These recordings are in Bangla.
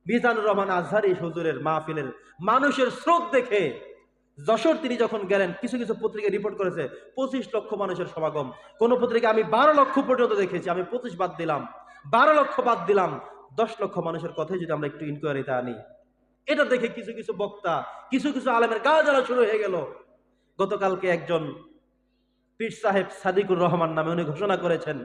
মিজানুর রহমান আজহারী হুজুরের মাহফিলের মানুষের স্রোত দেখে যশোর তিনি যখন গেলেন, কিছু কিছু পত্রিকা রিপোর্ট করেছে 25 লক্ষ মানুষের সমাগম। কোন পত্রিকা আমি 12 লক্ষ পর্যন্ত দেখেছি, আমি 25 বাদ দিলাম, 12 লক্ষ বাদ দিলাম, 10 লক্ষ মানুষের কথাই যদি আমরা একটু ইনকোয়ারিতে আনি, এটা দেখে কিছু কিছু বক্তা, কিছু কিছু আলেমের গা জ্বালা শুরু হয়ে গেল। গতকালকে একজন পীর সাহেব সাদিকুর রহমান নামে উনি ঘোষণা করেছেন,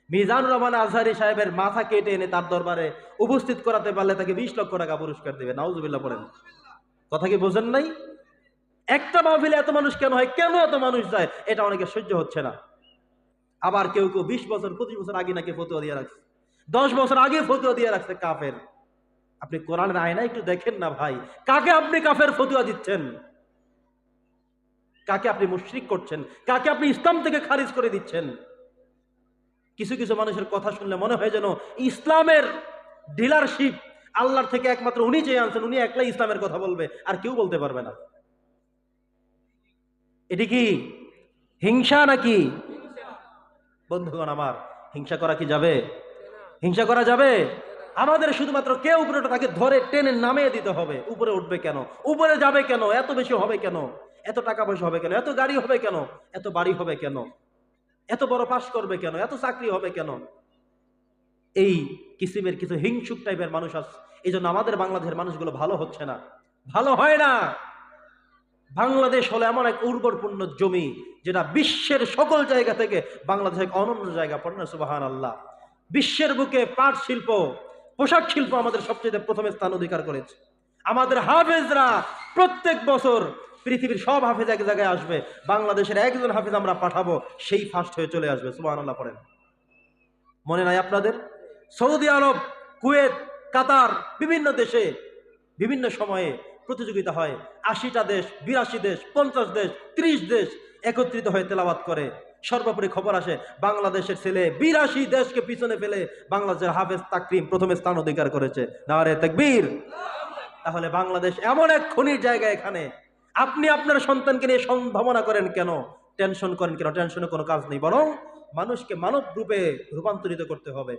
মিজানুর রহমান আজহারী সাহেবের মাথা কেটে এনে তার দরবারে উপস্থিত করাতে পারলে তাকে 20 লক্ষ টাকা পুরস্কার দেবে। নাউজুবিল্লাহ পড়েন। কথা কি বোঝেন নাই? একটা মাহফিলে এত মানুষ কেন হয়, কেন এত মানুষ যায়, এটা অনেকে সহ্য হচ্ছে না। আবার কেউ কেউ 20 বছর 25 বছর আগে নাকি ফতোয়া দিয়ে রাখছে, 10 বছর আগে ফতোয়া দিয়ে রাখছে কাফের। আপনি কোরআনের আয়না একটু দেখেন না ভাই, কাকে আপনি কাফের ফতোয়া দিচ্ছেন? কাকে আপনি মুশরিক করছেন? কাকে আপনি ইসলাম থেকে খারিজ করে দিচ্ছেন? কিছু কিছু মানুষের কথা শুনলে মনে হয় যেন ইসলামের ডিলারশিপ আল্লাহর থেকে একমাত্র উনি চেয়ে আনছেন, উনি একলাই ইসলামের কথা বলবে, আর কেউ বলতে পারবে না। এটি কি হিংসা নাকি? বন্ধুগণ আমার, হিংসা করা কি যাবে? হিংসা করা যাবে? আমাদের শুধুমাত্র কে উপরে ওঠে তাকে ধরে টেনে নামিয়ে দিতে হবে। উপরে উঠবে কেন? উপরে যাবে কেন? এত বেশি হবে কেন? এত টাকা পয়সা হবে কেন? এত গাড়ি হবে কেন? এত বাড়ি হবে কেন? এত বড় পাশ করবে কেন? এত চাকরি হবে কেন? এই কিসিমের কিছু হিংসুক টাইপের মানুষ আছে। এই জন্য আমাদের বাংলাদেশের মানুষগুলো ভালো হচ্ছে না, ভালো হয় না। বাংলাদেশ হলো এমন এক উর্বরপূর্ণ জমি, যেটা বিশ্বের সকল জায়গা থেকে বাংলাদেশ এক অনন্য জায়গা। পড়েন সুবহানাল্লাহ। বিশ্বের বুকে পাট শিল্প, পোশাক শিল্প আমাদের সবচেয়ে প্রথমে স্থান অধিকার করেছে। আমাদের হাফেজরা প্রত্যেক বছর পৃথিবীর সব হাফেজ এক জায়গায় আসবে, বাংলাদেশের একজন হাফেজ আমরা পাঠাবো, সেই ফার্স্ট হয়ে চলে আসবে। সুবহানাল্লাহ পড়েন। মনে নাই আপনাদের? সৌদি আরব, কুয়েত, কাতার, বিভিন্ন দেশে বিভিন্ন সময়ে প্রতিযোগিতা হয়। 80টা দেশ, 82 দেশ, 50 দেশ, 30 দেশ একত্রিত হয়ে তেলাওয়াত করে। সর্বোপরি খবর আসে বাংলাদেশের ছেলে 82 দেশকে পিছনে ফেলে বাংলাদেশের হাফেজ তাকরিম প্রথমে স্থান অধিকার করেছে। নারে তাকবীর। তাহলে বাংলাদেশ এমন এক খনির জায়গা, এখানে আপনি আপনার সন্তানকে নিয়ে সম্ভাবনা করেন কেন? টেনশন করেন কেন? টেনশনে কোনো কাজ নেই, বরং মানুষকে মানব রূপে রূপান্তরিত করতে হবে।